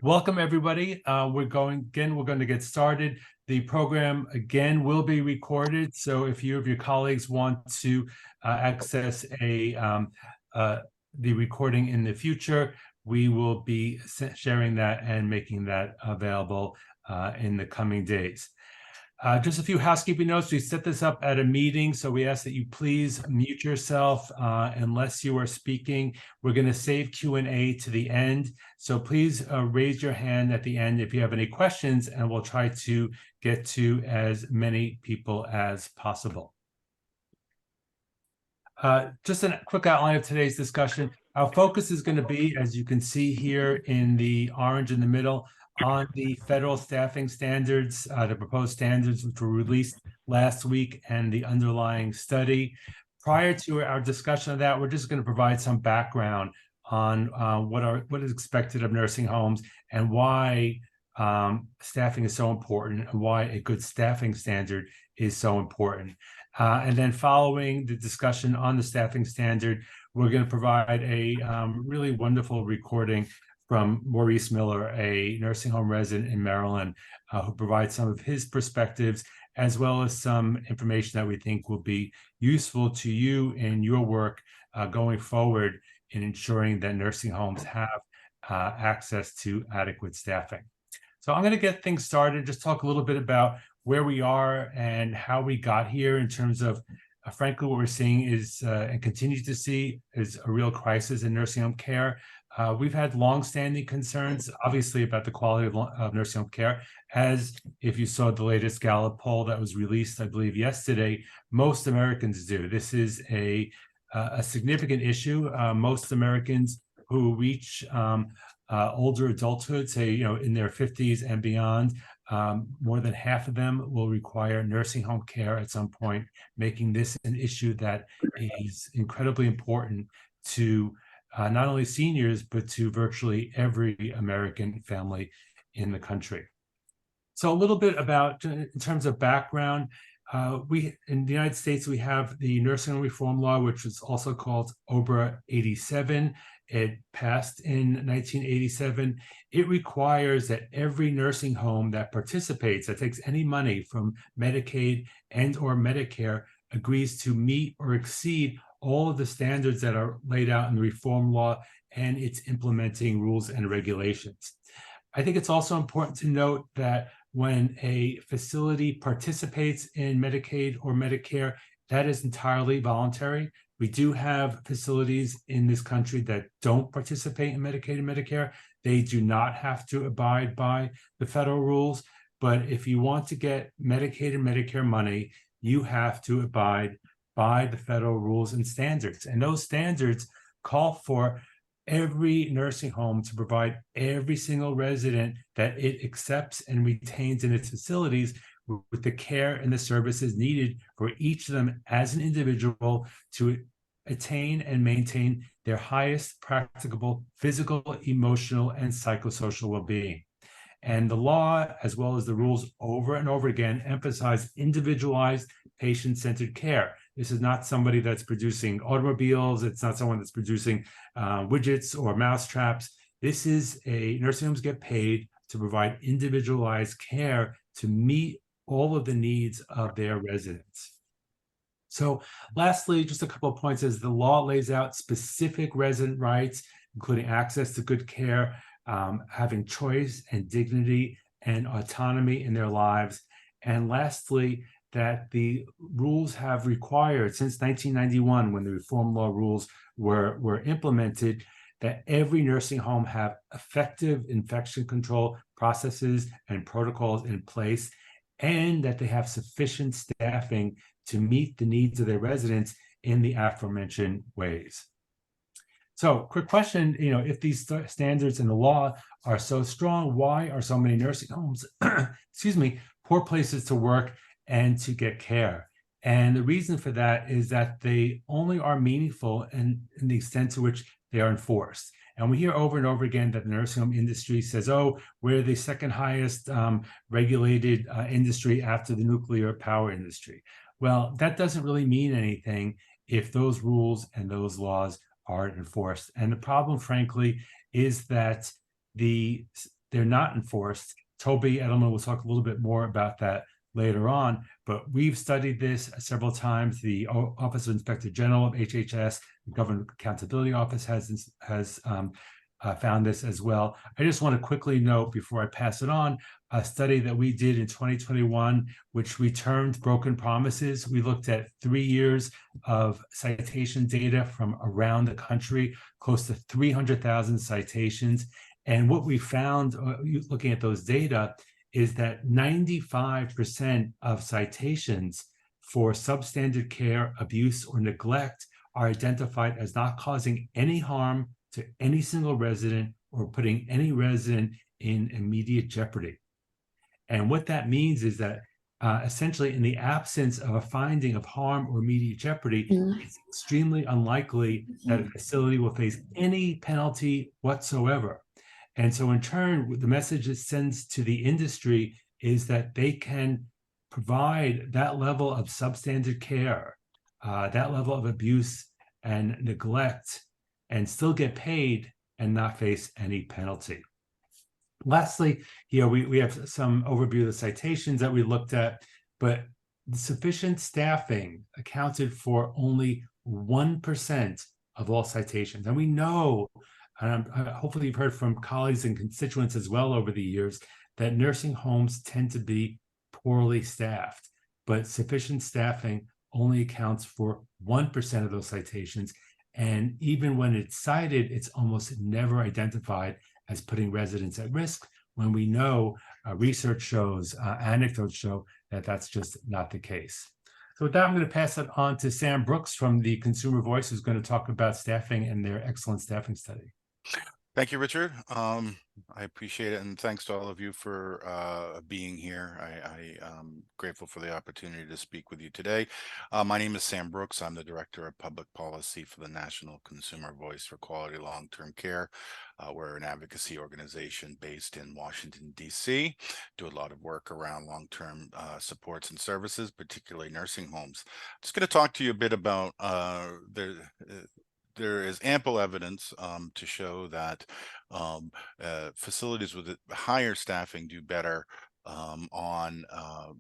Welcome, everybody. We're going to get started. The program again will be recorded. So if you of your colleagues want to access the recording in the future, we will be sharing that and making that available in the coming days. Just a few housekeeping notes. We set this up at a meeting, so we ask that you please mute yourself unless you are speaking. We're going to save Q&A to the end, so please raise your hand at the end if you have any questions, and we'll try to get to as many people as possible. Just a quick outline of today's discussion. Our focus is going to be, as you can see here in the orange in the middle, on the federal staffing standards, the proposed standards which were released last week, and the underlying study. Prior to our discussion of that, we're just going to provide some background on what is expected of nursing homes and why staffing is so important and why a good staffing standard is so important. And then following the discussion on the staffing standard, we're going to provide a really wonderful recording from Maurice Miller, a nursing home resident in Maryland, who provides some of his perspectives, as well as some information that we think will be useful to you in your work going forward in ensuring that nursing homes have access to adequate staffing. So I'm going to get things started, just talk a little bit about where we are and how we got here in terms of, frankly, what we're seeing is, and continue to see, is a real crisis in nursing home care. We've had longstanding concerns, obviously, about the quality of nursing home care, as if you saw the latest Gallup poll that was released, I believe, yesterday, most Americans do. This is a significant issue. Most Americans who reach older adulthood, say, in their 50s and beyond, more than half of them will require nursing home care at some point, making this an issue that is incredibly important to not only seniors, but to virtually every American family in the country. So a little bit about, in terms of background, in the United States, we have the Nursing Home Reform Law, which is also called OBRA 87. It passed in 1987. It requires that every nursing home that participates, that takes any money from Medicaid and or Medicare, agrees to meet or exceed all of the standards that are laid out in the reform law and its implementing rules and regulations. I think it's also important to note that when a facility participates in Medicaid or Medicare, that is entirely voluntary. We do have facilities in this country that don't participate in Medicaid and Medicare. They do not have to abide by the federal rules. But if you want to get Medicaid and Medicare money, you have to abide by the federal rules and standards. And those standards call for every nursing home to provide every single resident that it accepts and retains in its facilities with the care and the services needed for each of them as an individual to attain and maintain their highest practicable physical, emotional, and psychosocial well-being. And the law, as well as the rules over and over again, emphasize individualized patient-centered care. This is not somebody that's producing automobiles. It's not someone that's producing widgets or mousetraps. This is nursing homes get paid to provide individualized care to meet all of the needs of their residents. So lastly, just a couple of points as the law lays out specific resident rights, including access to good care, having choice and dignity and autonomy in their lives. And lastly, that the rules have required since 1991, when the reform law rules were implemented, that every nursing home have effective infection control processes and protocols in place, and that they have sufficient staffing to meet the needs of their residents in the aforementioned ways. So, quick question, if these standards in the law are so strong, why are so many nursing homes, poor places to work and to get care? And the reason for that is that they only are meaningful in the extent to which they are enforced. And we hear over and over again that the nursing home industry says, oh, we're the second highest regulated industry after the nuclear power industry. Well, that doesn't really mean anything if those rules and those laws aren't enforced. And the problem, frankly, is that the they're not enforced. Toby Edelman will talk a little bit more about that later on, but we've studied this several times. The Office of Inspector General of HHS, the Government Accountability Office has found this as well. I just want to quickly note before I pass it on, a study that we did in 2021, which we termed Broken Promises. We looked at 3 years of citation data from around the country, close to 300,000 citations. And what we found looking at those data is that 95% of citations for substandard care, abuse, or neglect are identified as not causing any harm to any single resident or putting any resident in immediate jeopardy. And what that means is that essentially in the absence of a finding of harm or immediate jeopardy, it's extremely unlikely that a facility will face any penalty whatsoever. And so in turn, the message it sends to the industry is that they can provide that level of substandard care, that level of abuse and neglect, and still get paid and not face any penalty. Lastly, here we have some overview of the citations that we looked at, but the sufficient staffing accounted for only 1% of all citations. And we know, and hopefully you've heard from colleagues and constituents as well over the years, that nursing homes tend to be poorly staffed, but sufficient staffing only accounts for 1% of those citations. And even when it's cited, it's almost never identified as putting residents at risk, when we know research shows, anecdotes show that that's just not the case. So with that, I'm going to pass it on to Sam Brooks from the Consumer Voice, who's going to talk about staffing and their excellent staffing study. Thank you, Richard. I appreciate it, and thanks to all of you for being here. I'm grateful for the opportunity to speak with you today. My name is Sam Brooks. I'm the Director of Public Policy for the National Consumer Voice for Quality Long-Term Care. We're an advocacy organization based in Washington, D.C., do a lot of work around long-term supports and services, particularly nursing homes. I'm just going to talk to you a bit about there is ample evidence to show that facilities with higher staffing do better on a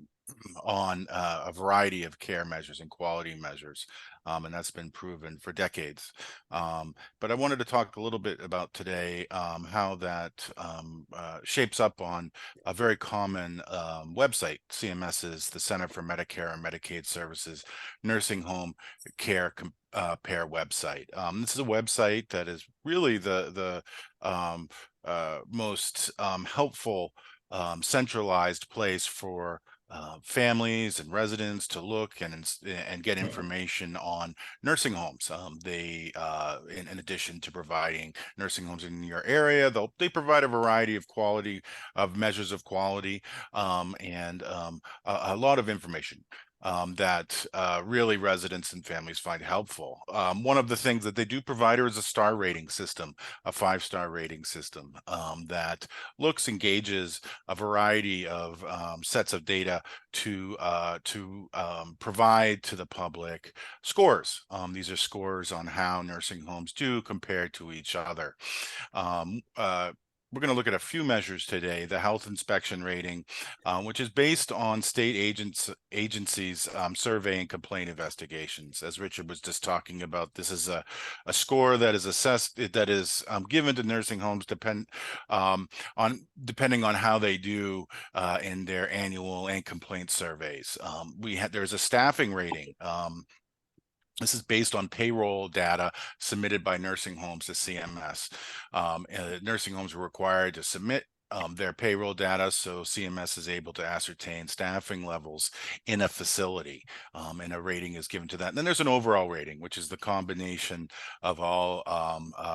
variety of care measures and quality measures, and that's been proven for decades. But I wanted to talk a little bit about today how that shapes up on a very common website, CMS's, the Center for Medicare and Medicaid Services Nursing Home Care Pair website. This is a website that is really the most helpful centralized place for families and residents to look and get information on nursing homes. In addition to providing nursing homes in your area, they provide a variety of measures of quality and a lot of information that really residents and families find helpful. One of the things that they do provide is a star rating system, a 5-star rating system that engages a variety of sets of data to provide to the public scores. These are scores on how nursing homes do compared to each other. We're going to look at a few measures today. The health inspection rating, which is based on state agencies survey and complaint investigations. As Richard was just talking about, this is a score that is assessed, that is given to nursing homes depending on how they do in their annual and complaint surveys. There's a staffing rating. This is based on payroll data submitted by nursing homes to CMS. Nursing homes are required to submit their payroll data, so CMS is able to ascertain staffing levels in a facility, and a rating is given to that. And then there's an overall rating, which is the combination of all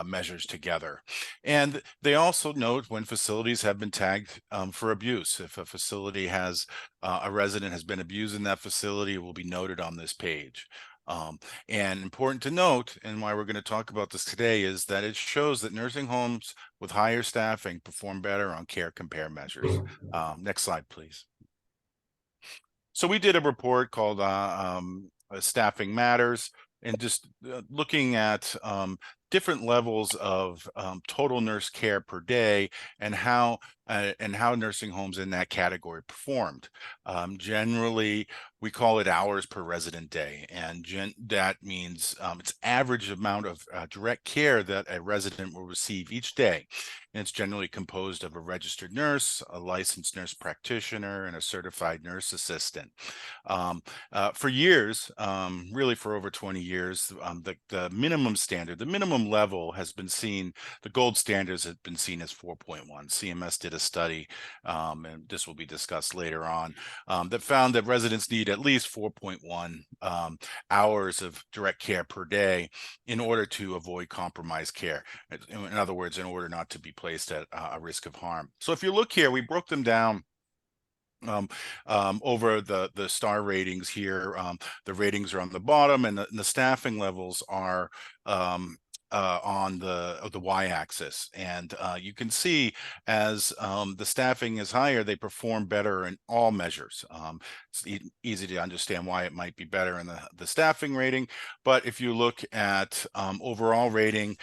measures together. And they also note when facilities have been tagged for abuse. If a facility has a resident has been abused in that facility, it will be noted on this page. And important to note, and why we're going to talk about this today, is that it shows that nursing homes with higher staffing perform better on care compare measures. Next slide, please. So we did a report called Staffing Matters, and just looking at different levels of total nurse care per day and how nursing homes in that category performed. Generally, we call it hours per resident day, and that means it's average amount of direct care that a resident will receive each day. And it's generally composed of a registered nurse, a licensed nurse practitioner, and a certified nurse assistant. For years, really for over 20 years, the minimum standard, the minimum level has been seen, the gold standards have been seen as 4.1. CMS did a study, and this will be discussed later on, that found that residents need at least 4.1 hours of direct care per day in order to avoid compromised care. In other words, in order not to be placed at a risk of harm. So if you look here, we broke them down over the star ratings here. The ratings are on the bottom, and the staffing levels are on the y-axis, and you can see as the staffing is higher, they perform better in all measures. It's easy to understand why it might be better in the staffing rating, but if you look at overall rating,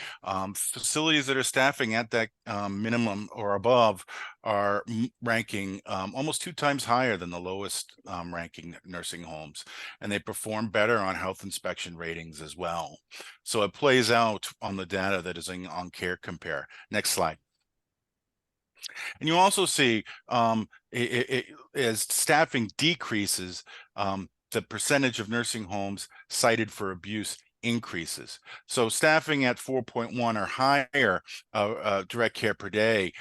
facilities that are staffing at that minimum or above are ranking almost 2 times higher than the lowest ranking nursing homes, and they perform better on health inspection ratings as well. So it plays out on the data that is on Care Compare. Next slide. And you also see as staffing decreases, the percentage of nursing homes cited for abuse increases. So staffing at 4.1 or higher direct care per day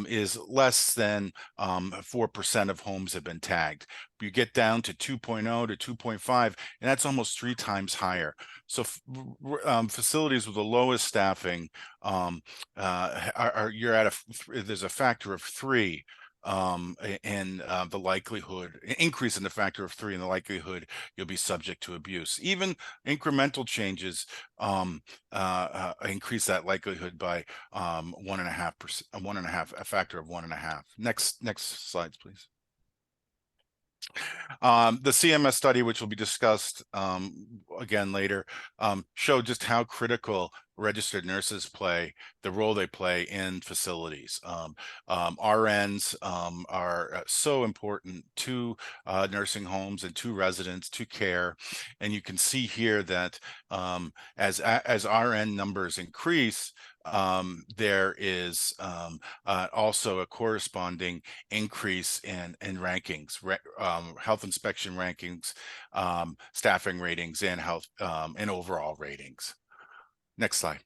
is less than 4% of homes have been tagged. You get down to 2.0 to 2.5, and that's almost 3 times higher. So facilities with the lowest staffing you're at there's a factor of 3 and the likelihood increase in the factor of 3 in the likelihood you'll be subject to abuse. Even incremental changes increase that likelihood by 1.5%, a factor of 1.5. Next slides, please. The CMS study, which will be discussed again later, showed just how critical registered nurses play, the role they play in facilities. RNs are so important to nursing homes and to residents, to care. And you can see here that as RN numbers increase, there is also a corresponding increase in rankings, health inspection rankings, staffing ratings, and health and overall ratings. Next slide.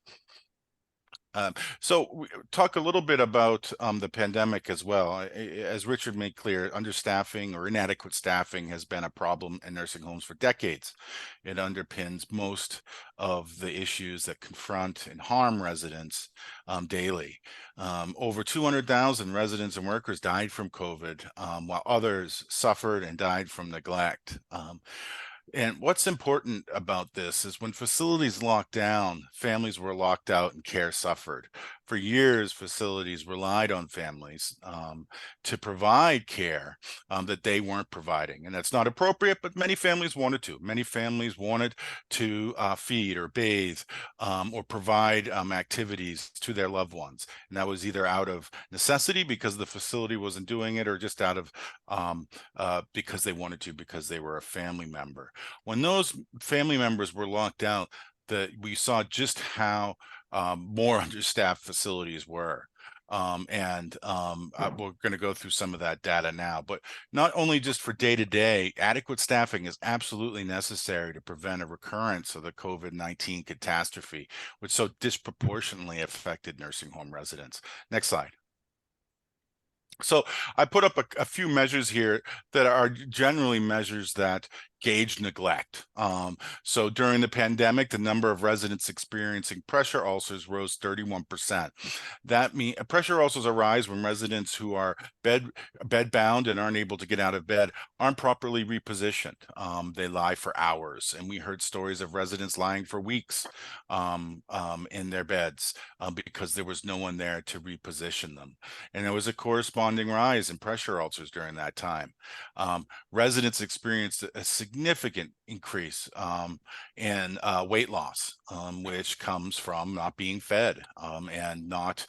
So we talk a little bit about the pandemic as well. As Richard made clear, understaffing or inadequate staffing has been a problem in nursing homes for decades. It underpins most of the issues that confront and harm residents daily. Over 200,000 residents and workers died from COVID, while others suffered and died from neglect. And what's important about this is when facilities locked down, families were locked out and care suffered. For years, facilities relied on families to provide care that they weren't providing. And that's not appropriate, but many families wanted to. Many families wanted to feed or bathe or provide activities to their loved ones. And that was either out of necessity because the facility wasn't doing it, or just out of because they wanted to, because they were a family member. When those family members were locked out, we saw just how more understaffed facilities were. We're going to go through some of that data now, but not only just for day-to-day, adequate staffing is absolutely necessary to prevent a recurrence of the COVID-19 catastrophe, which so disproportionately affected nursing home residents. Next slide. So I put up a few measures here that are generally measures that gauge neglect. So during the pandemic, the number of residents experiencing pressure ulcers rose 31%. That means pressure ulcers arise when residents who are bed-bound and aren't able to get out of bed aren't properly repositioned. They lie for hours, and we heard stories of residents lying for weeks in their beds because there was no one there to reposition them. And there was a corresponding rise in pressure ulcers during that time. Residents experienced a significant significant increase in weight loss, which comes from not being fed and not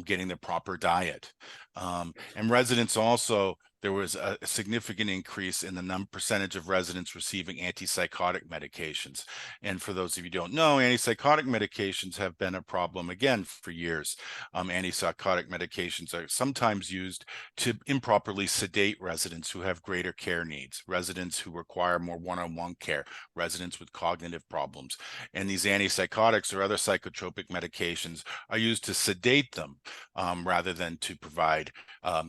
getting the proper diet. And residents also, there was a significant increase in the percentage of residents receiving antipsychotic medications. And for those of you who don't know, antipsychotic medications have been a problem again for years. Antipsychotic medications are sometimes used to improperly sedate residents who have greater care needs, residents who require more one-on-one care, residents with cognitive problems. And these antipsychotics or other psychotropic medications are used to sedate them rather than to provide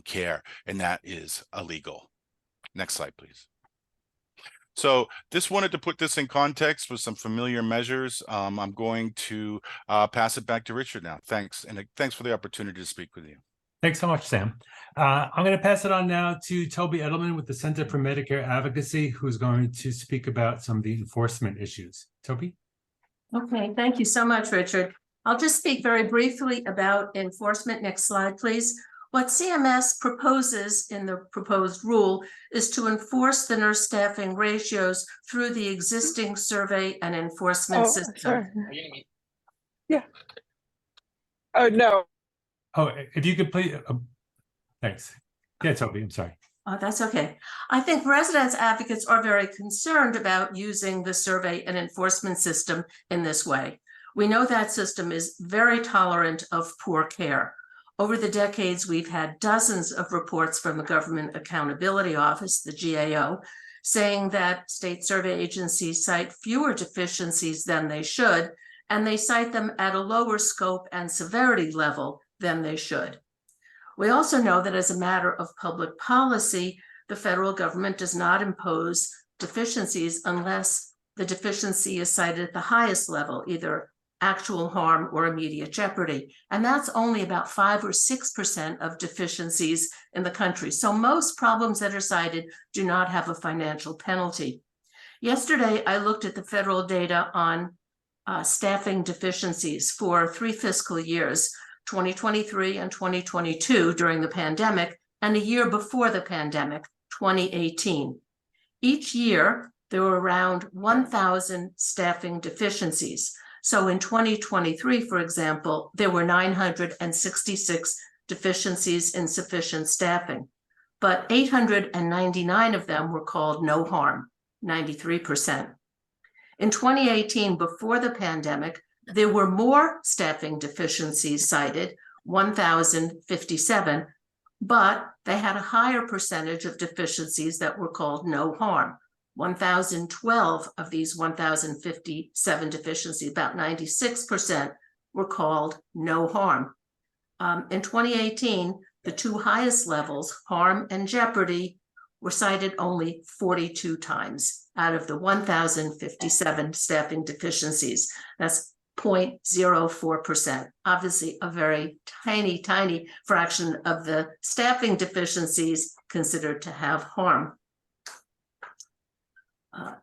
care, and that is illegal. Next slide, please. So this wanted to put this in context with some familiar measures. I'm going to pass it back to Richard now. Thanks, and thanks for the opportunity to speak with you. Thanks so much, Sam. I'm going to pass it on now to Toby Edelman with the Center for Medicare Advocacy, who's going to speak about some of the enforcement issues. Toby? Okay, thank you so much, Richard. I'll just speak very briefly about enforcement. Next slide, please. What CMS proposes in the proposed rule is to enforce the nurse staffing ratios through the existing survey and enforcement system. Sorry. Yeah. Oh, no. Oh, if you could please, thanks. Yeah, Toby, I'm sorry. That's okay. I think residents advocates are very concerned about using the survey and enforcement system in this way. We know that system is very tolerant of poor care. Over the decades, we've had dozens of reports from the Government Accountability Office, the GAO, saying that state survey agencies cite fewer deficiencies than they should, and they cite them at a lower scope and severity level than they should. We also know that as a matter of public policy, the federal government does not impose deficiencies unless the deficiency is cited at the highest level, either actual harm or immediate jeopardy. And that's only about 5 or 6% of deficiencies in the country. So most problems that are cited do not have a financial penalty. Yesterday, I looked at the federal data on staffing deficiencies for 3 fiscal years, 2023 and 2022 during the pandemic, and a year before the pandemic, 2018. Each year, there were around 1,000 staffing deficiencies. So in 2023, for example, there were 966 deficiencies in sufficient staffing, but 899 of them were called no harm, 93%. In 2018, before the pandemic, there were more staffing deficiencies cited, 1,057, but they had a higher percentage of deficiencies that were called no harm. 1,012 of these 1,057 deficiencies, about 96%, were called no harm. In 2018, the 2 highest levels, harm and jeopardy, were cited only 42 times out of the 1,057 staffing deficiencies. That's 0.04%. Obviously, a very tiny, tiny fraction of the staffing deficiencies considered to have harm.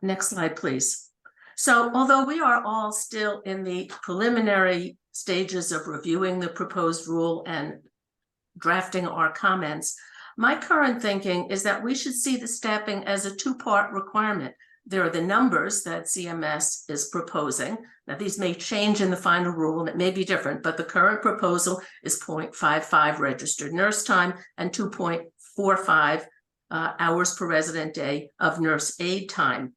Next slide, please. So although we are all still in the preliminary stages of reviewing the proposed rule and drafting our comments, my current thinking is that we should see the staffing as a 2-part requirement. There are the numbers that CMS is proposing. Now, these may change in the final rule and it may be different, but the current proposal is 0.55 registered nurse time and 2.45 hours per resident day of nurse aid time.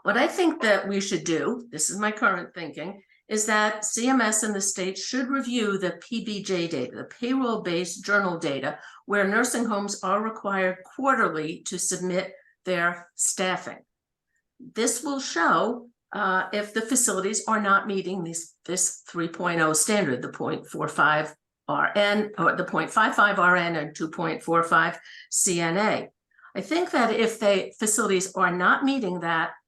What I think that we should do, this is my current thinking, is that CMS and the states should review the PBJ data, the payroll-based journal data, where nursing homes are required quarterly to submit their staffing. This will show if the facilities are not meeting this 3.0 standard, the 0.45 RN or the 0.55 RN and 2.45 CNA. I think that if the facilities are not meeting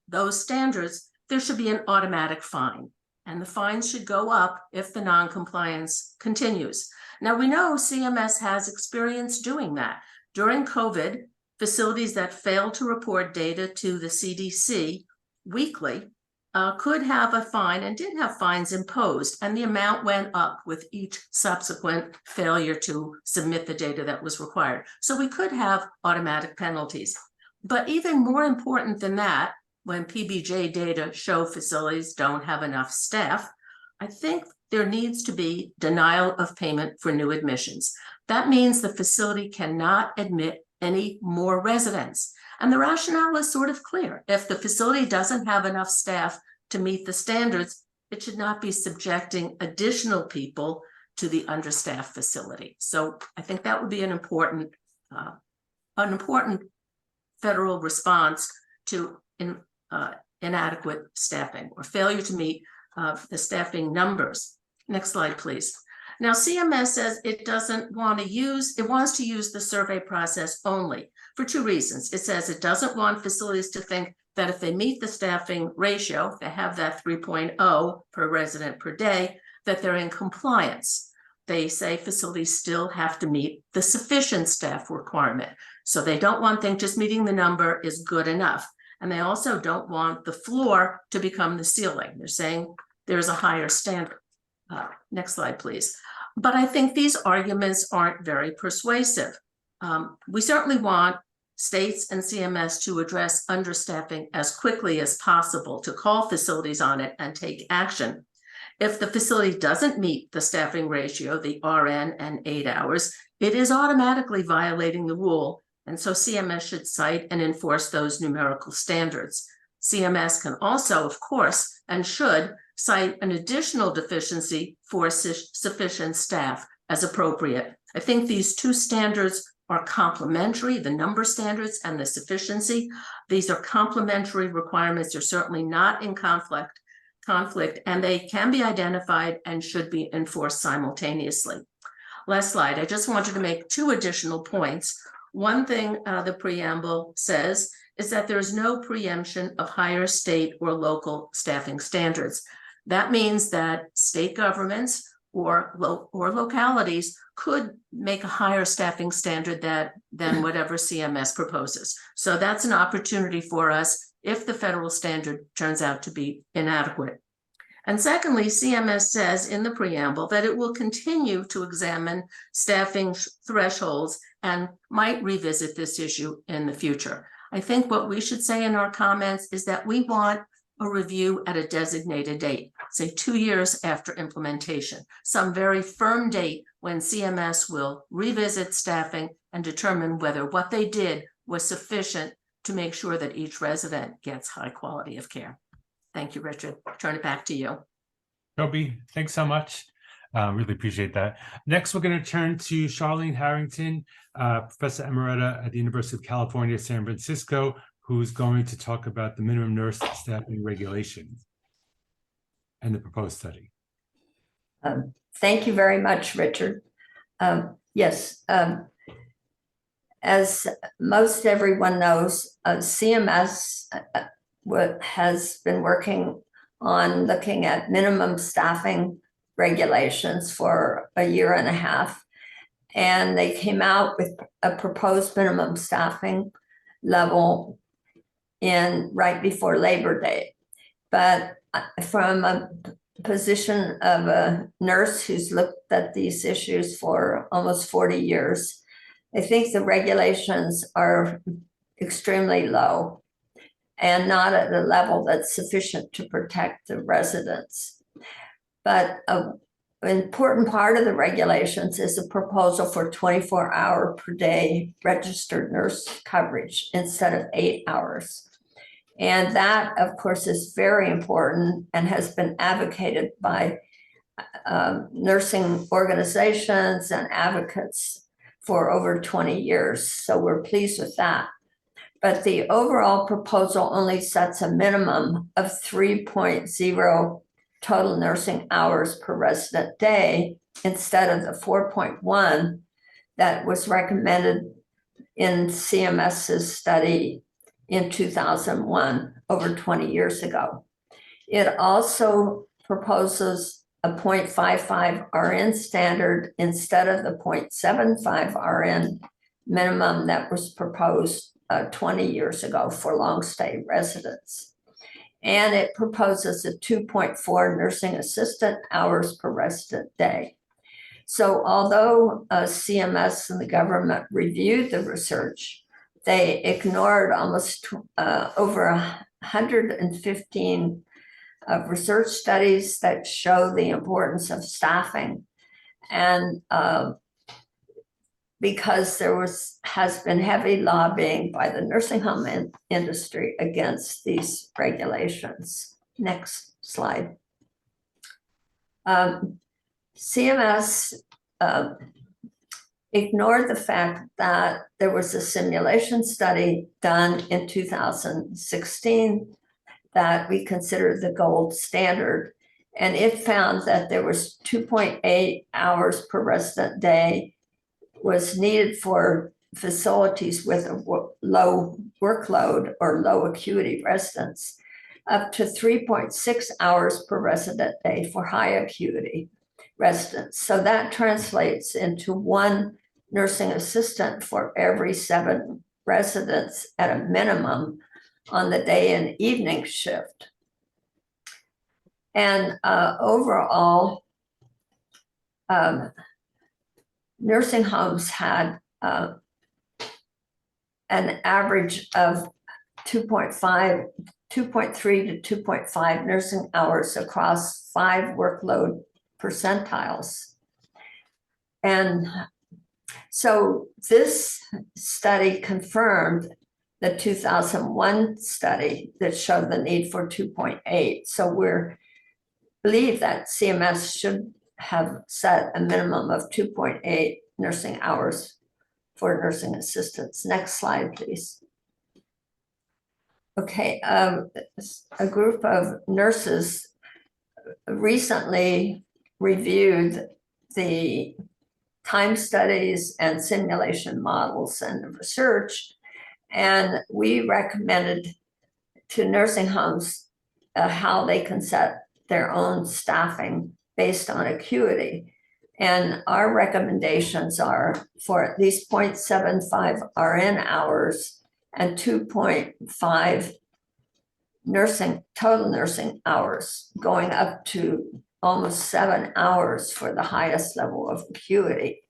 those standards, there should be an automatic fine, and the fines should go up if the non-compliance continues. Now, we know CMS has experience doing that. During COVID, facilities that failed to report data to the CDC weekly could have a fine and did have fines imposed, and the amount went up with each subsequent failure to submit the data that was required. So we could have automatic penalties. But even more important than that, when PBJ data show facilities don't have enough staff, I think there needs to be denial of payment for new admissions. That means the facility cannot admit any more residents. And the rationale is sort of clear. If the facility doesn't have enough staff to meet the standards, it should not be subjecting additional people to the understaffed facility. So I think that would be an important federal response to inadequate staffing or failure to meet the staffing numbers. Next slide, please. Now, CMS says it doesn't want to use, it wants to use the survey process only for two reasons. It says it doesn't want facilities to think that if they meet the staffing ratio, they have that 3.0 per resident per day, that they're in compliance. They say facilities still have to meet the sufficient staff requirement. So they don't want think just meeting the number is good enough. And they also don't want the floor to become the ceiling. They're saying there's a higher standard. Next slide, please. But I think these arguments aren't very persuasive. We certainly want states and CMS to address understaffing as quickly as possible, to call facilities on it and take action. If the facility doesn't meet the staffing ratio, the RN and 8 hours, it is automatically violating the rule. And so CMS should cite and enforce those numerical standards. CMS can also, of course, and should cite an additional deficiency for sufficient staff as appropriate. I think these two standards are complementary, the number standards and the sufficiency. These are complementary requirements. They're certainly not in conflict, and they can be identified and should be enforced simultaneously. Last slide. I just wanted to make two additional points. One thing the preamble says is that there is no preemption of higher state or local staffing standards. That means that state governments or localities could make a higher staffing standard than whatever CMS proposes. So that's an opportunity for us if the federal standard turns out to be inadequate. And secondly, CMS says in the preamble that it will continue to examine staffing thresholds and might revisit this issue in the future. I think what we should say in our comments is that we want a review at a designated date, say 2 years after implementation, some very firm date when CMS will revisit staffing and determine whether what they did was sufficient to make sure that each resident gets high quality of care. Thank you, Richard. Turn it back to you. Toby, thanks so much. Really appreciate that. Next, we're going to turn to Charlene Harrington, Professor Emerita at the University of California, San Francisco, who's going to talk about the minimum nurse staffing regulations and the proposed study. Thank you very much, Richard. Yes, as most everyone knows, CMS has been working on looking at minimum staffing regulations for a year and a half. And they came out with a proposed minimum staffing level right before Labor Day. But from a position of a nurse who's looked at these issues for almost 40 years, I think the regulations are extremely low and not at a level that's sufficient to protect the residents. But an important part of the regulations is a proposal for 24-hour per day registered nurse coverage instead of 8 hours. And that, of course, is very important and has been advocated by nursing organizations and advocates for over 20 years. So we're pleased with that. But the overall proposal only sets a minimum of 3.0 total nursing hours per resident day instead of the 4.1 that was recommended in CMS's study in 2001, over 20 years ago. It also proposes a 0.55 RN standard instead of the 0.75 RN minimum that was proposed 20 years ago for long stay residents. And it proposes a 2.4 nursing assistant hours per resident day. So although CMS and the government reviewed the research they ignored almost over 115 research studies that show the importance of staffing. And because there has been heavy lobbying by the nursing home industry against these regulations. Next slide. CMS ignored the fact that there was a simulation study done in 2016 that we consider the gold standard. And it found that there was 2.8 hours per resident day was needed for facilities with a low workload or low acuity residents, up to 3.6 hours per resident day for high acuity residents. So that translates into 1 nursing assistant for every 7 residents at a minimum on the day and evening shift. And overall, nursing homes had an average of 2.3 to 2.5 nursing hours across 5 workload percentiles. And so this study confirmed the 2001 study that showed the need for 2.8. So we believe that CMS should have set a minimum of 2.8 nursing hours for nursing assistants. Next slide, please. Okay, a group of nurses recently reviewed the time studies and simulation models and research, and we recommended to nursing homes how they can set their own staffing based on acuity. And our recommendations are for at least 0.75 RN hours and 2.5 total nursing hours, going up to almost 7 hours for the highest level of acuity.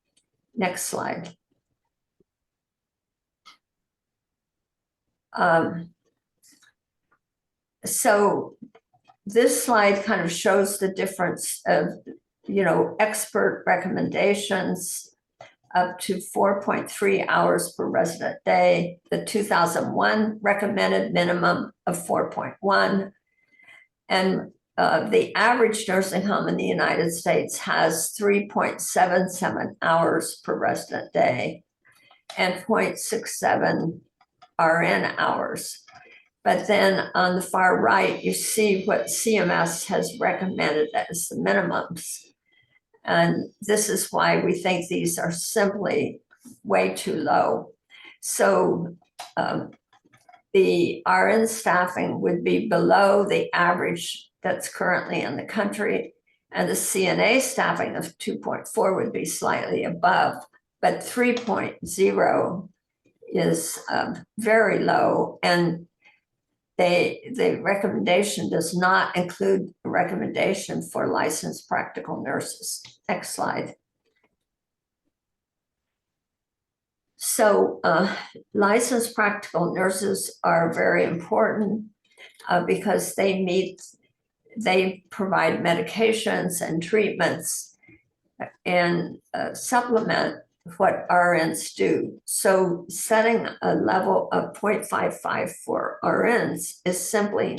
Next slide. So this slide kind of shows the difference of, expert recommendations up to 4.3 hours per resident day. The 2001 recommended minimum of 4.1. And the average nursing home in the United States has 3.77 hours per resident day and 0.67 RN hours. But then on the far right, you see what CMS has recommended as the minimums. And this is why we think these are simply way too low. So the RN staffing would be below the average that's currently in the country, and the CNA staffing of 2.4 would be slightly above, but 3.0 is very low, and the recommendation does not include a recommendation for licensed practical nurses. Next slide. So licensed practical nurses are very important because they provide medications and treatments and supplement what RNs do. So setting a level of 0.55 for RNs is simply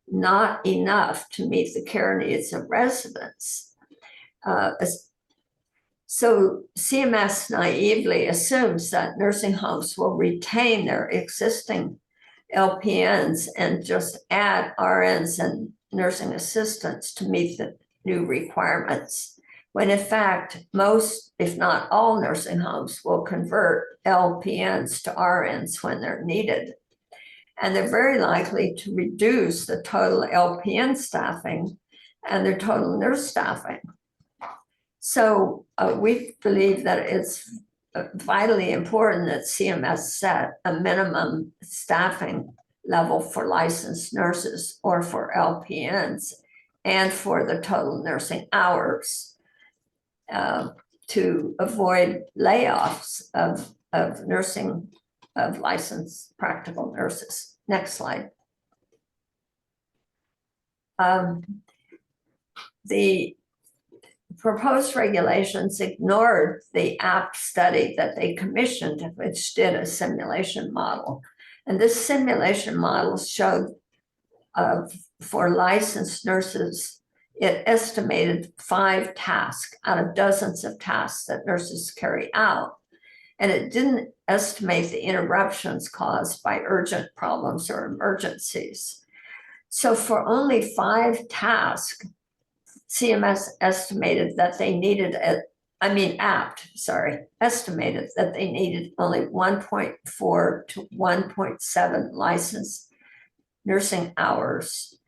not enough to meet the care needs of residents. So CMS naively assumes that nursing homes will retain their existing LPNs and just add RNs and nursing assistants to meet the new requirements, when in fact, most, if not all, nursing homes will convert LPNs to RNs when they're needed. And they're very likely to reduce the total LPN staffing and their total nurse staffing. So we believe that it's vitally important that CMS set a minimum staffing level for licensed nurses or for LPNs and for the total nursing hours to avoid layoffs of nursing of licensed practical nurses. Next slide. The proposed regulations ignored the apt study that they commissioned, which did a simulation model. And this simulation model showed for licensed nurses, it estimated 5 tasks out of dozens of tasks that nurses carry out. And it didn't estimate the interruptions caused by urgent problems or emergencies. So for only 5 tasks, CMS estimated that they needed, estimated that they needed only 1.4 to 1.7 licensed nursing hours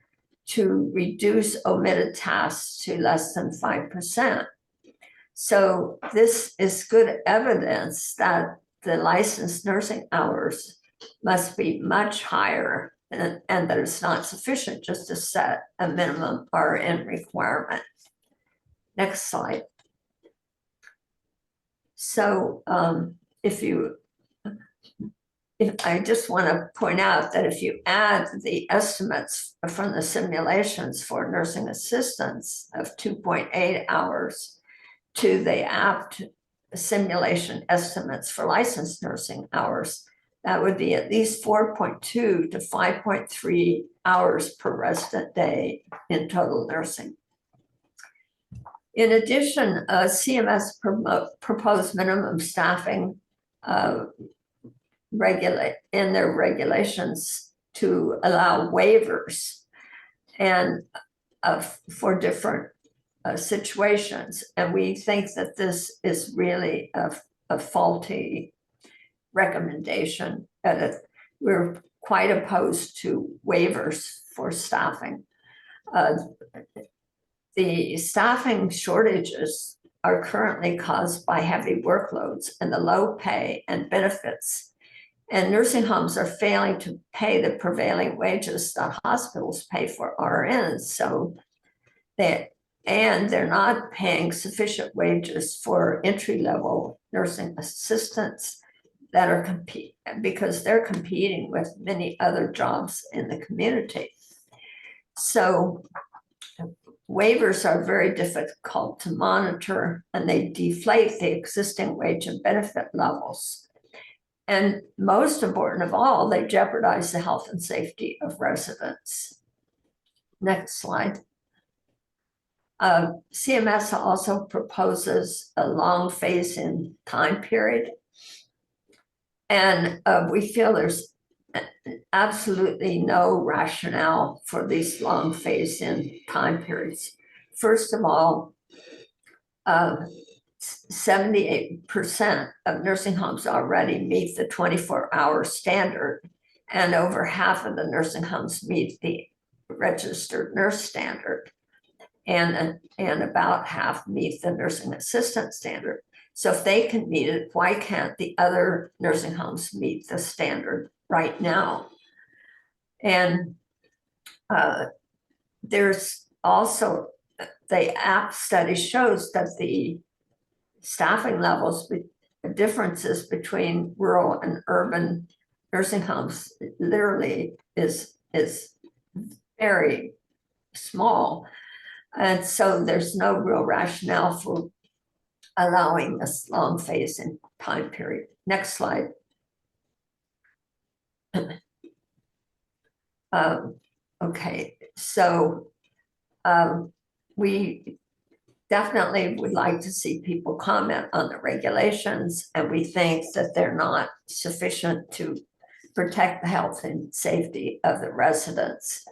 to reduce omitted tasks to less than 5%. So this is good evidence that the licensed nursing hours must be much higher, and that it's not sufficient just to set a minimum RN requirement. Next slide. So if I just want to point out that if you add the estimates from the simulations for nursing assistants of 2.8 hours to the apt simulation estimates for licensed nursing hours, that would be at least 4.2 to 5.3 hours per resident day in total nursing. In addition, CMS proposed minimum staffing in their regulations to allow waivers and for different situations. And we think that this is really a faulty recommendation, that we're quite opposed to waivers for staffing. The staffing shortages are currently caused by heavy workloads and the low pay and benefits. And nursing homes are failing to pay the prevailing wages that hospitals pay for RNs. So they're not paying sufficient wages for entry-level nursing assistants that are because they're competing with many other jobs in the community. So waivers are very difficult to monitor, and they deflate the existing wage and benefit levels. And most important of all, they jeopardize the health and safety of residents. Next slide. CMS also proposes a long phase-in time period. And we feel there's absolutely no rationale for these long phase-in time periods. First of all, 78% of nursing homes already meet the 24-hour standard, and over half of the nursing homes meet the registered nurse standard, and about half meet the nursing assistant standard. So if they can meet it, why can't the other nursing homes meet the standard right now? And there's also, the apt study shows that the staffing levels, differences between rural and urban nursing homes literally is very small. And so there's no real rationale for allowing this long phase-in time period. Next slide. Okay, so we definitely would like to see people comment on the regulations, and we think that they're not sufficient to protect the health and safety of the residents.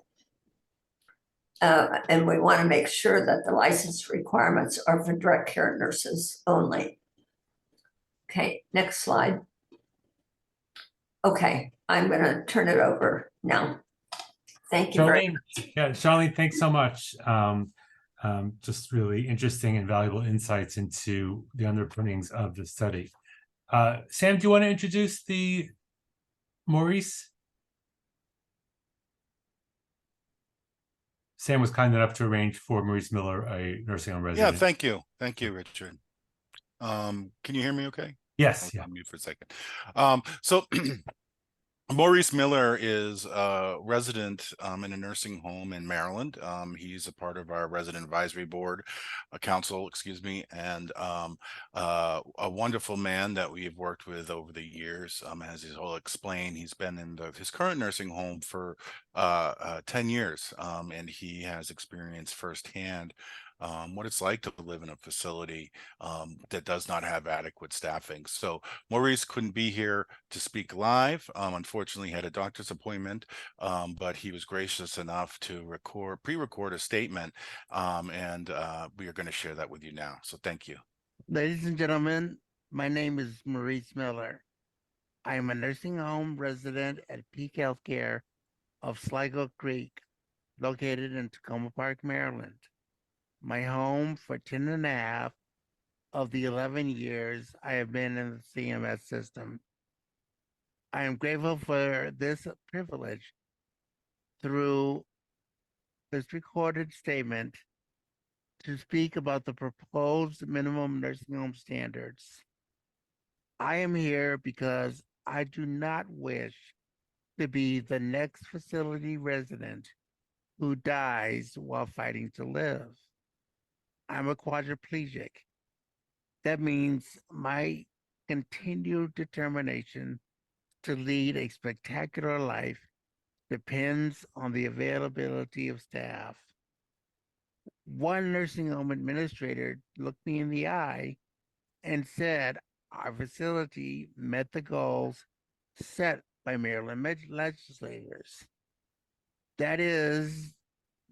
And we want to make sure that the license requirements are for direct care nurses only. Okay, next slide. Okay, I'm going to turn it over now. Thank you very much. Yeah, Charlene, thanks so much. Just really interesting and valuable insights into the underpinnings of the study. Sam, do you want to introduce the Maurice? Sam was kind enough to arrange for Maurice Miller, a nursing home resident. Yeah, thank you. Thank you, Richard. Can you hear me okay? Yes, was yeah. on mute for a second. So Maurice Miller is a resident in a nursing home in Maryland. He's a part of our resident advisory board, council, excuse me, and a wonderful man that we've worked with over the years. As he'll explain, he's been in his current nursing home for 10 years, and he has experienced firsthand what it's like to live in a facility that does not have adequate staffing. So Maurice couldn't be here to speak live. Unfortunately, he had a doctor's appointment, but he was gracious enough to pre-record a statement, and we are going to share that with you now. So thank you. Ladies and gentlemen, my name is Maurice Miller. I am a nursing home resident at Peak Healthcare of Sligo Creek, located in Tacoma Park, Maryland. My home for 10 and a half of the 11 years I have been in the CMS system. I am grateful for this privilege through this recorded statement to speak about the proposed minimum nursing home standards. I am here because I do not wish to be the next facility resident who dies while fighting to live. I'm a quadriplegic. That means my continued determination to lead a spectacular life depends on the availability of staff. One nursing home administrator looked me in the eye and said our facility met the goals set by Maryland legislators. That is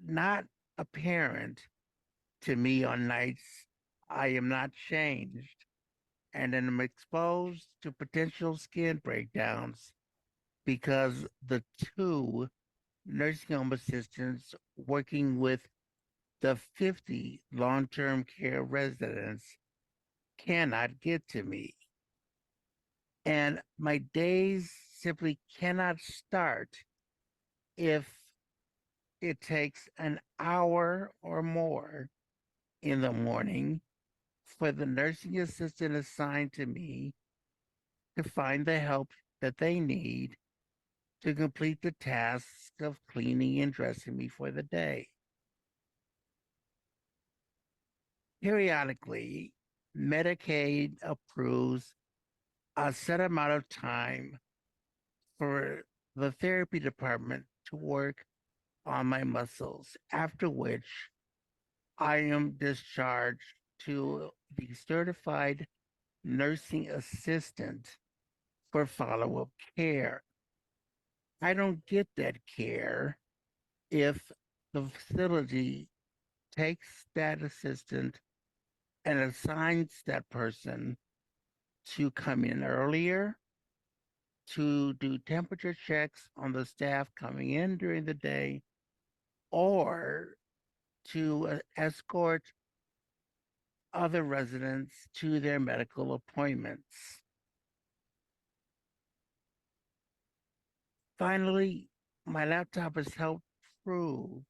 not apparent to me on nights I am not changed and am exposed to potential skin breakdowns because the two nursing home assistants working with the 50 long-term care residents cannot get to me. And my days simply cannot start if it takes an hour or more in the morning for the nursing assistant assigned to me to find the help that they need to complete the tasks of cleaning and dressing me for the day. Periodically, Medicaid approves a set amount of time for the therapy department to work on my muscles, after which I am discharged to the certified nursing assistant for follow-up care. I don't get that care if the facility takes that assistant and assigns that person to come in earlier, to do temperature checks on the staff coming in during the day, or to escort other residents to their medical appointments. Finally, my laptop has helped prove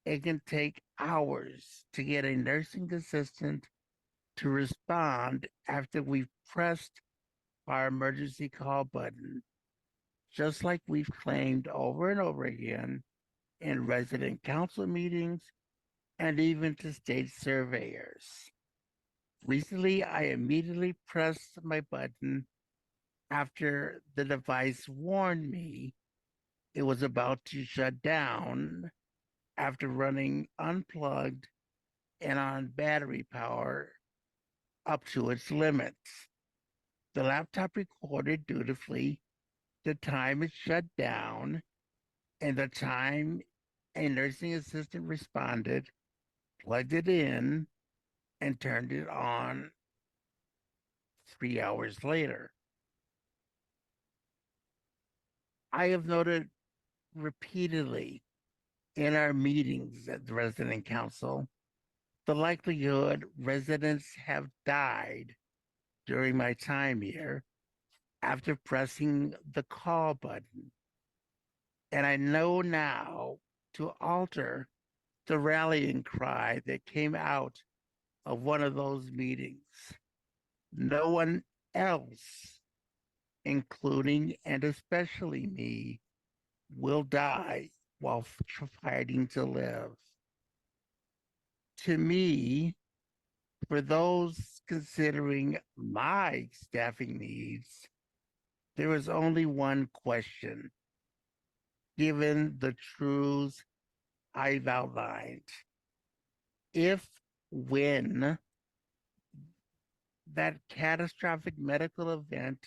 it can take hours to get a nursing assistant to respond after we've pressed our emergency call button, just like we've claimed over and over again in resident council meetings and even to state surveyors. Recently, I immediately pressed my button after the device warned me it was about to shut down after running unplugged and on battery power up to its limits. The laptop recorded dutifully the time it shut down and the time a nursing assistant responded, plugged it in, and turned it on 3 hours later. I have noted repeatedly in our meetings at the resident council the likelihood residents have died during my time here after pressing the call button. And I know now to alter the rallying cry that came out of one of those meetings. No one else, including and especially me, will die while fighting to live. To me, for those considering my staffing needs, there is only one question, given the truths I've outlined. If, when that catastrophic medical event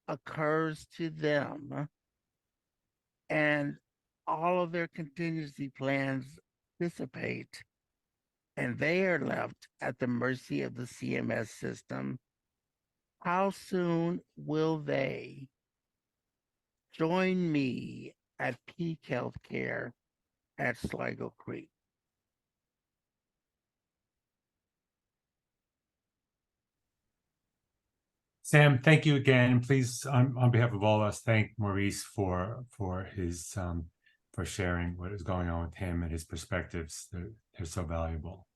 occurs to them and all of their contingency plans dissipate and they are left at the mercy of the CMS system, how soon will they join me at Peak Healthcare at Sligo Creek? Sam, thank you again. And please, on behalf of all of us, thank Maurice for his for sharing what is going on with him and his perspectives. They're so valuable.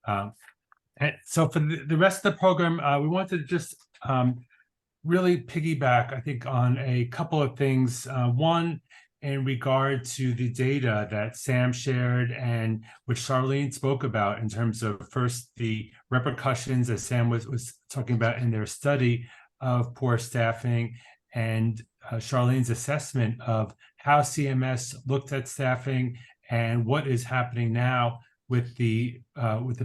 And so for the rest of the program, we wanted to just really piggyback, I think, on a couple of things. One, in regard to the data that Sam shared and which Charlene spoke about in terms of first the repercussions, as Sam was talking about in their study of poor staffing, and Charlene's assessment of how CMS looked at staffing and what is happening now with the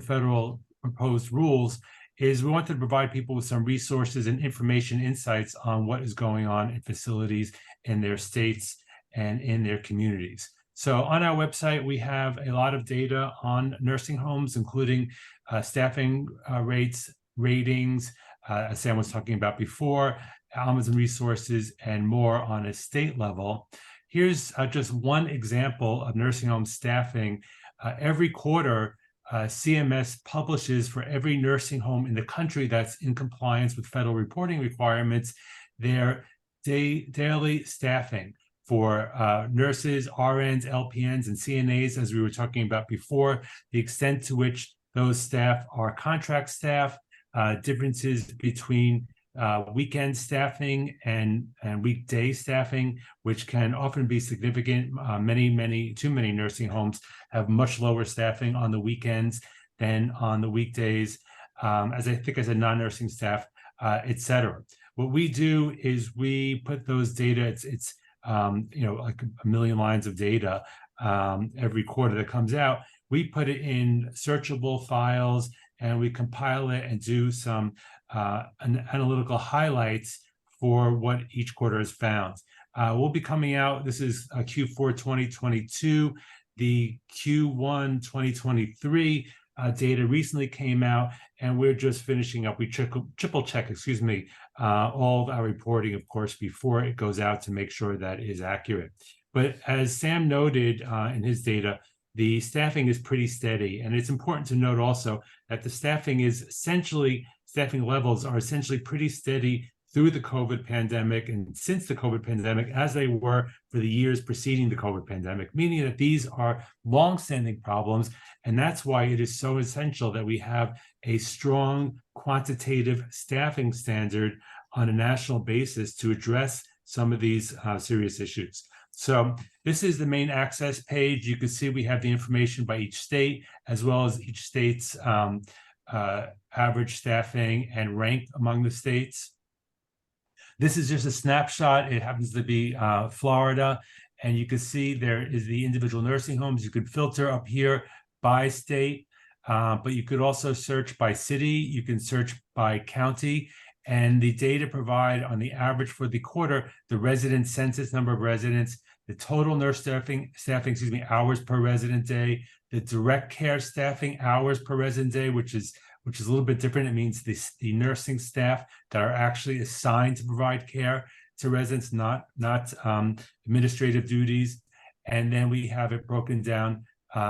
federal proposed rules. Is we wanted to provide people with some resources and information insights on what is going on in facilities in their states and in their communities. So on our website, we have a lot of data on nursing homes, including staffing rates, ratings, as Sam was talking about before, Amazon resources, and more on a state level. Here's just one example of nursing home staffing. Every quarter, CMS publishes for every nursing home in the country that's in compliance with federal reporting requirements their daily staffing for nurses, RNs, LPNs, and CNAs, as we were talking about before, the extent to which those staff are contract staff, differences between weekend staffing and weekday staffing, which can often be significant. Too many nursing homes have much lower staffing on the weekends than on the weekdays, as I think as a non-nursing staff, et cetera. What we do is we put those data, it's like a million lines of data every quarter that comes out. We put it in searchable files and we compile it and do some analytical highlights for what each quarter has found. We'll be coming out, this is Q4 2022, the Q1 2023 data recently came out, and we're just finishing up. We triple check, all of our reporting, of course, before it goes out to make sure that is accurate. But as Sam noted in his data, the staffing is pretty steady. And it's important to note also that the staffing levels are essentially pretty steady through the COVID pandemic and since the COVID pandemic, as they were for the years preceding the COVID pandemic, meaning that these are longstanding problems. And that's why it is so essential that we have a strong quantitative staffing standard on a national basis to address some of these serious issues. So this is the main access page. You can see we have the information by each state, as well as each state's average staffing and rank among the states. This is just a snapshot. It happens to be Florida, and you can see there is the individual nursing homes. You could filter up here by state, but you could also search by city. You can search by county, and the data provide on the average for the quarter, the resident census number of residents, the total nurse staffing, hours per resident day, the direct care staffing hours per resident day, which is a little bit different. It means the nursing staff that are actually assigned to provide care to residents, not administrative duties. And then we have it broken down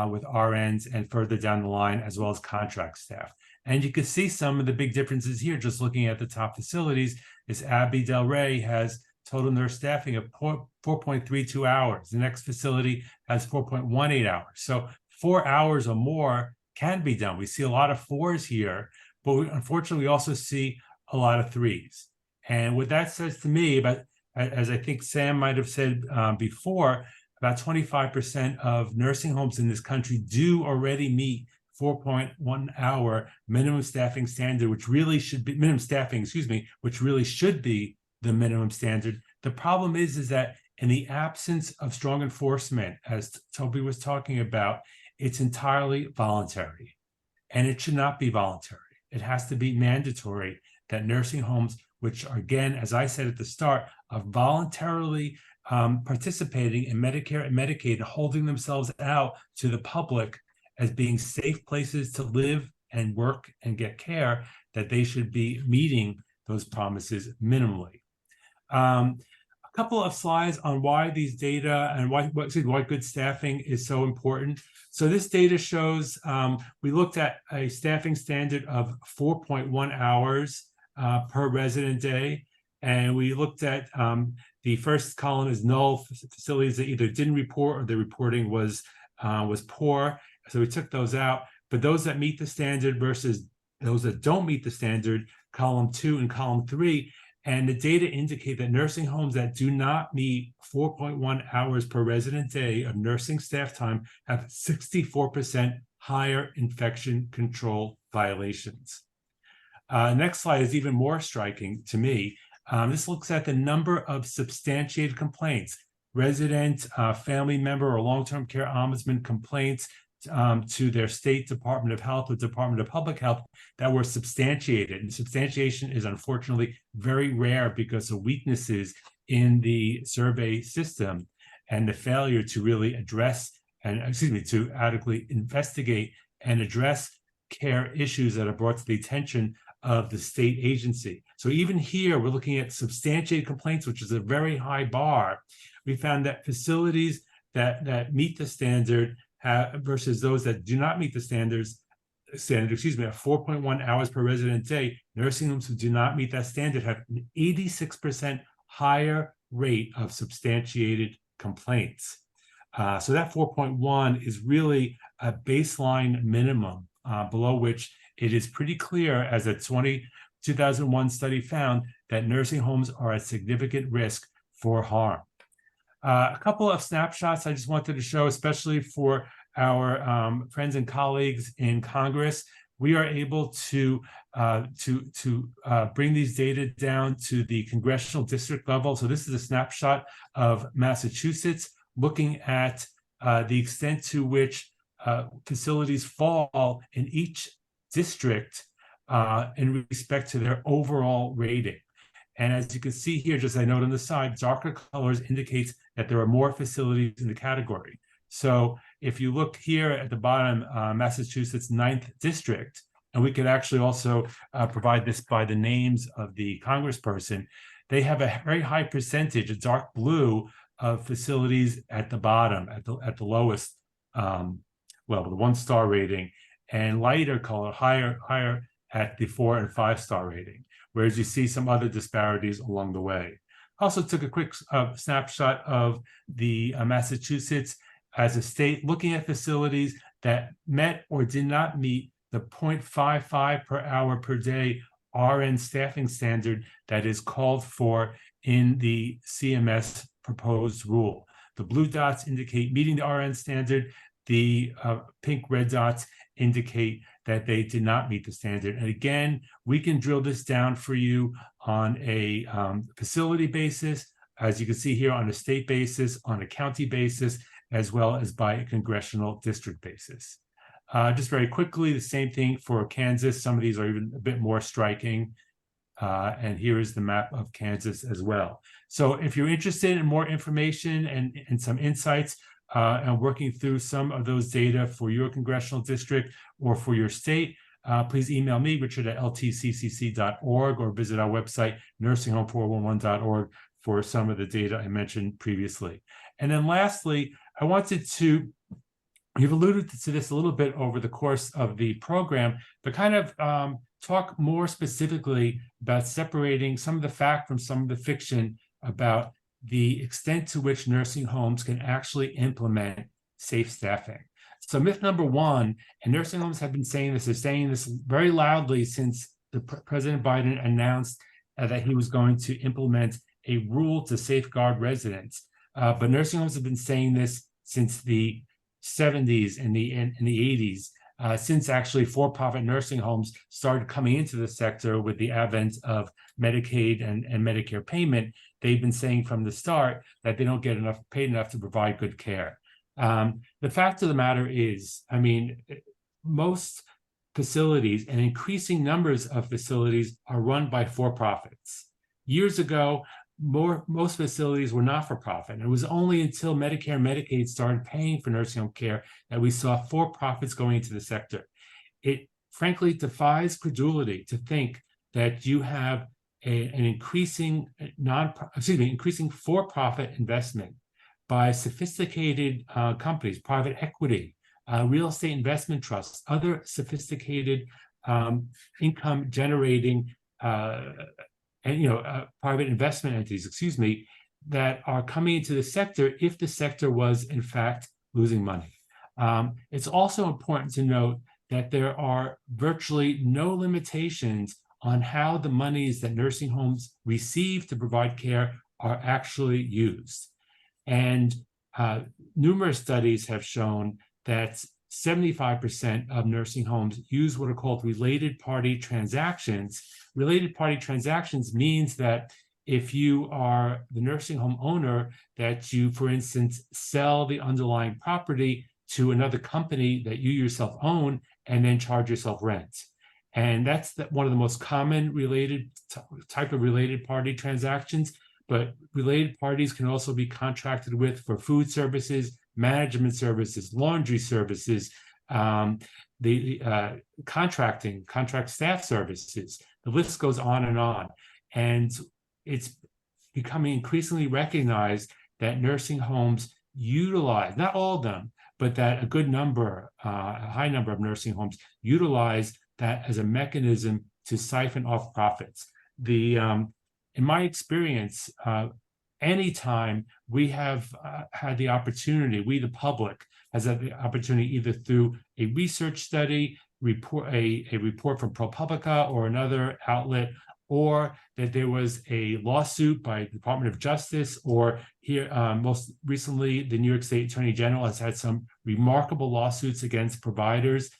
with RNs and further down the line, as well as contract staff. And you can see some of the big differences here, just looking at the top facilities. This Abbey Del Rey has total nurse staffing of 4.32 hours. The next facility has 4.18 hours. So 4 hours or more can be done. We see a lot of 4s here, but unfortunately, we also see a lot of 3s. And what that says to me, about, as I think Sam might have said before, about 25% of nursing homes in this country do already meet 4.1 hour minimum staffing standard, which really should be minimum staffing, which really should be the minimum standard. The problem is that in the absence of strong enforcement, as Toby was talking about, it's entirely voluntary, and it should not be voluntary. It has to be mandatory that nursing homes, which are, again, as I said at the start, are voluntarily participating in Medicare and Medicaid, holding themselves out to the public as being safe places to live and work and get care, that they should be meeting those promises minimally. A couple of slides on why these data and why good staffing is so important. So this data shows, we looked at a staffing standard of 4.1 hours per resident day. And we looked at the first column is null facilities that either didn't report or the reporting was poor. So we took those out. But those that meet the standard versus those that don't meet the standard, column 2 and column 3. And the data indicate that nursing homes that do not meet 4.1 hours per resident day of nursing staff time have 64% higher infection control violations. Next slide is even more striking to me. This looks at the number of substantiated complaints, resident, family member, or long-term care ombudsman complaints to their state Department of Health or Department of Public Health that were substantiated. And substantiation is unfortunately very rare because of weaknesses in the survey system and the failure to really address and, to adequately investigate and address care issues that are brought to the attention of the state agency. So even here, we're looking at substantiated complaints, which is a very high bar. We found that facilities that meet the standard versus those that do not meet the standard, at 4.1 hours per resident day, nursing homes who do not meet that standard have an 86% higher rate of substantiated complaints. So that 4.1 is really a baseline minimum below which it is pretty clear, as a 2001 study found, that nursing homes are at significant risk for harm. A couple of snapshots I just wanted to show, especially for our friends and colleagues in Congress. We are able to bring these data down to the congressional district level. So this is a snapshot of Massachusetts, looking at the extent to which facilities fall in each district in respect to their overall rating. And as you can see here, just I note on the side, darker colors indicates that there are more facilities in the category. So if you look here at the bottom, Massachusetts 9th district, and we could actually also provide this by the names of the congressperson, they have a very high percentage, a dark blue, of facilities at the bottom, at the lowest, the 1-star rating, and lighter color, higher at the 4 and 5-star rating, whereas you see some other disparities along the way. Also took a quick snapshot of the Massachusetts as a state, looking at facilities that met or did not meet the 0.55 per hour per day RN staffing standard that is called for in the CMS proposed rule. The blue dots indicate meeting the RN standard. The pink red dots indicate that they did not meet the standard. And again, we can drill this down for you on a facility basis, as you can see here, on a state basis, on a county basis, as well as by a congressional district basis. Just very quickly, the same thing for Kansas. Some of these are even a bit more striking. And here is the map of Kansas as well. So if you're interested in more information and some insights and working through some of those data for your congressional district or for your state, please email me, richard@ltccc.org, or visit our website, nursinghome411.org, for some of the data I mentioned previously. And then lastly, I wanted to, you've alluded to this a little bit over the course of the program, but kind of talk more specifically about separating some of the fact from some of the fiction about the extent to which nursing homes can actually implement safe staffing. So myth number one, and nursing homes have been saying this, they're saying this very loudly since President Biden announced that he was going to implement a rule to safeguard residents. But nursing homes have been saying this since the 70s and the 80s, since actually for-profit nursing homes started coming into the sector with the advent of Medicaid and Medicare payment. They've been saying from the start that they don't get paid enough to provide good care. The fact of the matter is, I mean, most facilities and increasing numbers of facilities are run by for-profits. Years ago, most facilities were not for profit. It was only until Medicare and Medicaid started paying for nursing home care that we saw for-profits going into the sector. It frankly defies credulity to think that you have an increasing increasing for-profit investment by sophisticated companies, private equity, real estate investment trusts, other sophisticated income generating private investment entities, that are coming into the sector if the sector was in fact losing money. It's also important to note that there are virtually no limitations on how the monies that nursing homes receive to provide care are actually used. And numerous studies have shown that 75% of nursing homes use what are called related party transactions. Related party transactions means that if you are the nursing home owner, that you, for instance, sell the underlying property to another company that you yourself own and then charge yourself rent. And that's one of the most common type of related party transactions. But related parties can also be contracted with for food services, management services, laundry services, contract staff services. The list goes on and on. And it's becoming increasingly recognized that nursing homes utilize, not all of them, but that a good number, a high number of nursing homes utilize that as a mechanism to siphon off profits. In my experience, anytime we have had the opportunity, we the public has had the opportunity either through a research study, a report from ProPublica or another outlet, or that there was a lawsuit by the Department of Justice, or here most recently, the New York State Attorney General has had some remarkable lawsuits against providers.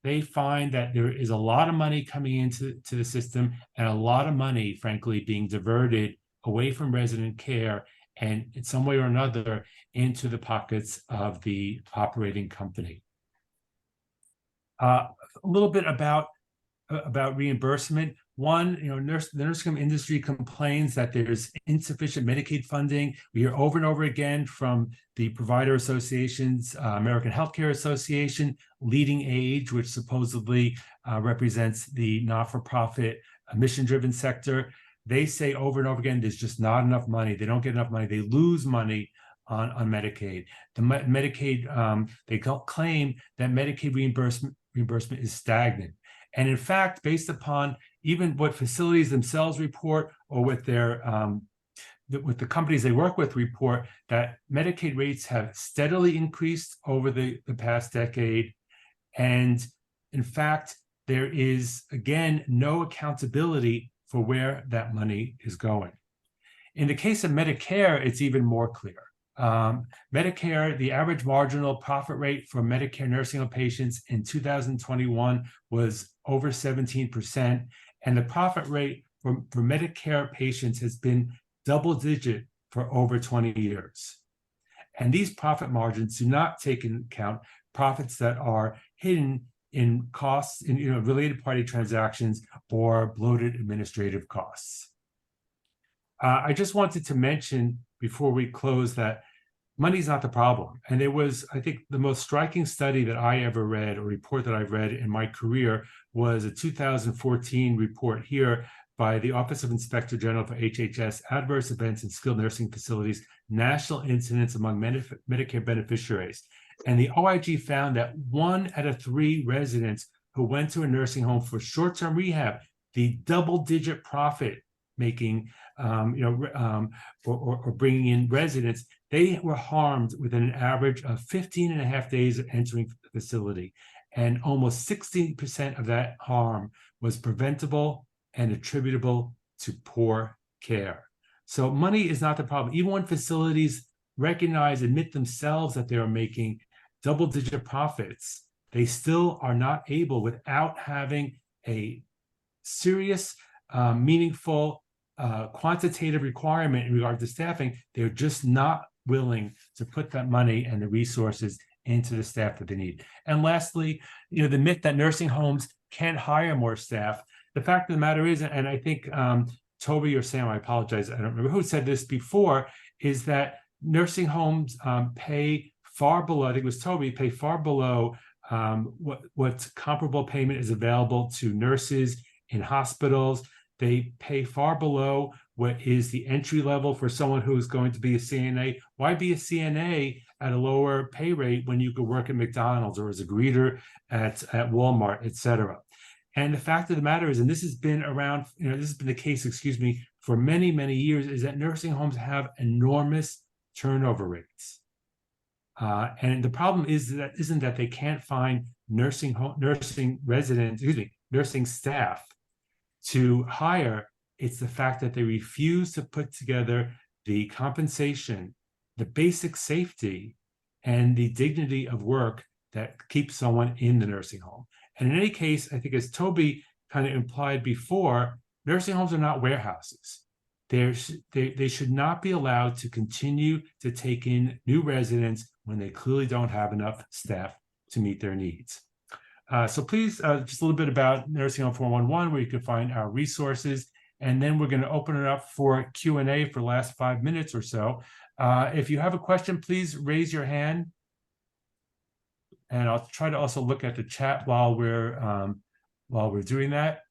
They find that there is a lot of money coming into the system and a lot of money, frankly, being diverted away from resident care and in some way or another into the pockets of the operating company. A little bit about reimbursement. One, the nursing home industry complains that there's insufficient Medicaid funding. We hear over and over again from the provider associations, American Healthcare Association, Leading Age, which supposedly represents the not-for-profit mission-driven sector. They say over and over again, there's just not enough money. They don't get enough money. They lose money on Medicaid. The Medicaid, they claim that Medicaid reimbursement is stagnant. And in fact, based upon even what facilities themselves report or what what the companies they work with report, that Medicaid rates have steadily increased over the past decade. And in fact, there is, again, no accountability for where that money is going. In the case of Medicare, it's even more clear. Medicare, the average marginal profit rate for Medicare nursing home patients in 2021 was over 17%, and the profit rate for Medicare patients has been double-digit for over 20 years. And these profit margins do not take into account profits that are hidden in costs, in related party transactions or bloated administrative costs. I just wanted to mention before we close that money's not the problem. And it was, I think, the most striking study that I ever read, or report that I've read in my career, was a 2014 report here by the Office of Inspector General for HHS, Adverse Events in Skilled Nursing Facilities, National Incidence Among Medicare Beneficiaries. And the OIG found that 1 out of 3 residents who went to a nursing home for short-term rehab, the double-digit profit making, or bringing in residents, they were harmed within an average of 15 and a half days of entering the facility. And almost 60% of that harm was preventable and attributable to poor care. So money is not the problem. Even when facilities admit themselves that they are making double-digit profits, they still are not able, without having a serious, meaningful, quantitative requirement in regard to staffing, they're just not willing to put that money and the resources into the staff that they need. And lastly, the myth that nursing homes can't hire more staff. The fact of the matter is, and I think Toby or Sam, I apologize, I don't remember who said this before, is that nursing homes pay far below, I think it was Toby, pay far below what comparable payment is available to nurses in hospitals. They pay far below what is the entry level for someone who's going to be a CNA. Why be a CNA at a lower pay rate when you could work at McDonald's or as a greeter at Walmart, et cetera? And the fact of the matter is, and this has been around, this has been the case, for many, many years, is that nursing homes have enormous turnover rates. And the problem isn't that they can't find nursing staff to hire. It's the fact that they refuse to put together the compensation, the basic safety, and the dignity of work that keeps someone in the nursing home. And in any case, I think as Toby kind of implied before, nursing homes are not warehouses. They should not be allowed to continue to take in new residents when they clearly don't have enough staff to meet their needs. So please, just a little bit about Nursing Home 411, where you can find our resources. And then we're going to open it up for Q&A for the last 5 minutes or so. If you have a question, please raise your hand. And I'll try to also look at the chat while we're doing that.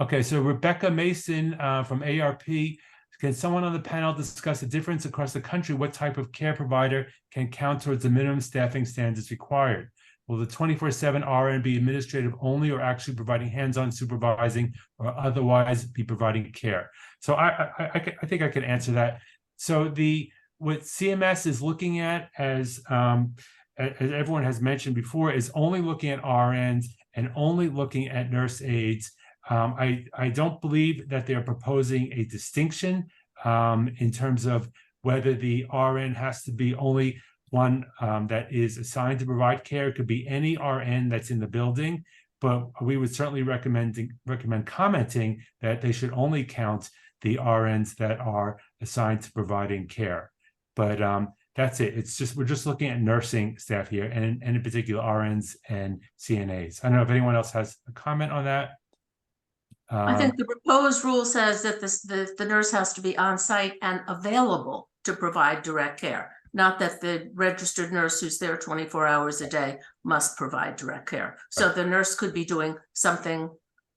Okay, so Rebecca Mason from ARP. Can someone on the panel discuss the difference across the country? What type of care provider can count towards the minimum staffing standards required? Will the 24/7 RN be administrative only, or actually providing hands-on supervising, or otherwise be providing care? So I think I can answer that. So what CMS is looking at, as everyone has mentioned before, is only looking at RNs and only looking at nurse aides. I don't believe that they're proposing a distinction in terms of whether the RN has to be only one that is assigned to provide care. It could be any RN that's in the building, but we would certainly recommend commenting that they should only count the RNs that are assigned to providing care. But that's it. We're just looking at nursing staff here, and in particular RNs and CNAs. I don't know if anyone else has a comment on that. I think the proposed rule says that the nurse has to be on site and available to provide direct care, not that the registered nurse who's there 24 hours a day must provide direct care. So the nurse could be doing something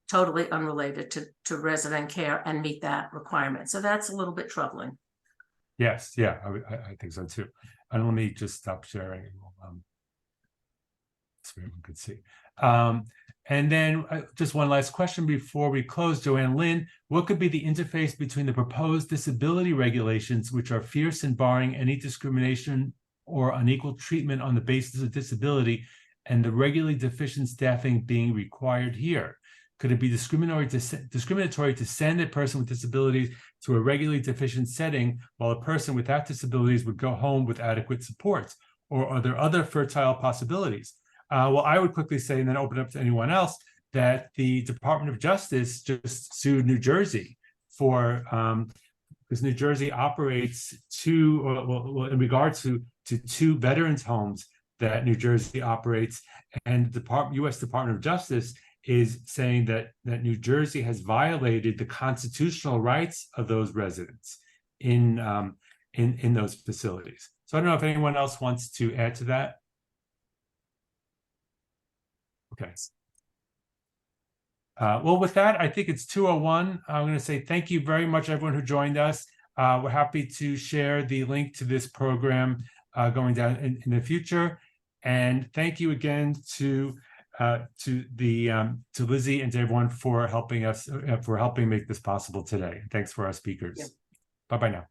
totally unrelated to resident care and meet that requirement. So that's a little bit troubling. Yes, yeah, I think so too. And let me just stop sharing so everyone could see. And then just one last question before we close. Joanne Lynn, what could be the interface between the proposed disability regulations, which are fierce in barring any discrimination or unequal treatment on the basis of disability, and the regularly deficient staffing being required here? Could it be discriminatory to send a person with disabilities to a regularly deficient setting while a person without disabilities would go home with adequate support? Or are there other fertile possibilities? Well, I would quickly say, and then open up to anyone else, that the Department of Justice just sued New Jersey for, because New Jersey operates in regards to two veterans homes that New Jersey operates, and the U.S. Department of Justice is saying that New Jersey has violated the constitutional rights of those residents in those facilities. So I don't know if anyone else wants to add to that. Okay. Well, with that, I think it's 2:01. I'm going to say thank you very much, everyone who joined us. We're happy to share the link to this program going down in the future. And thank you again to Lizzie and to everyone for helping us, for helping make this possible today. Thanks for our speakers. Bye-bye now.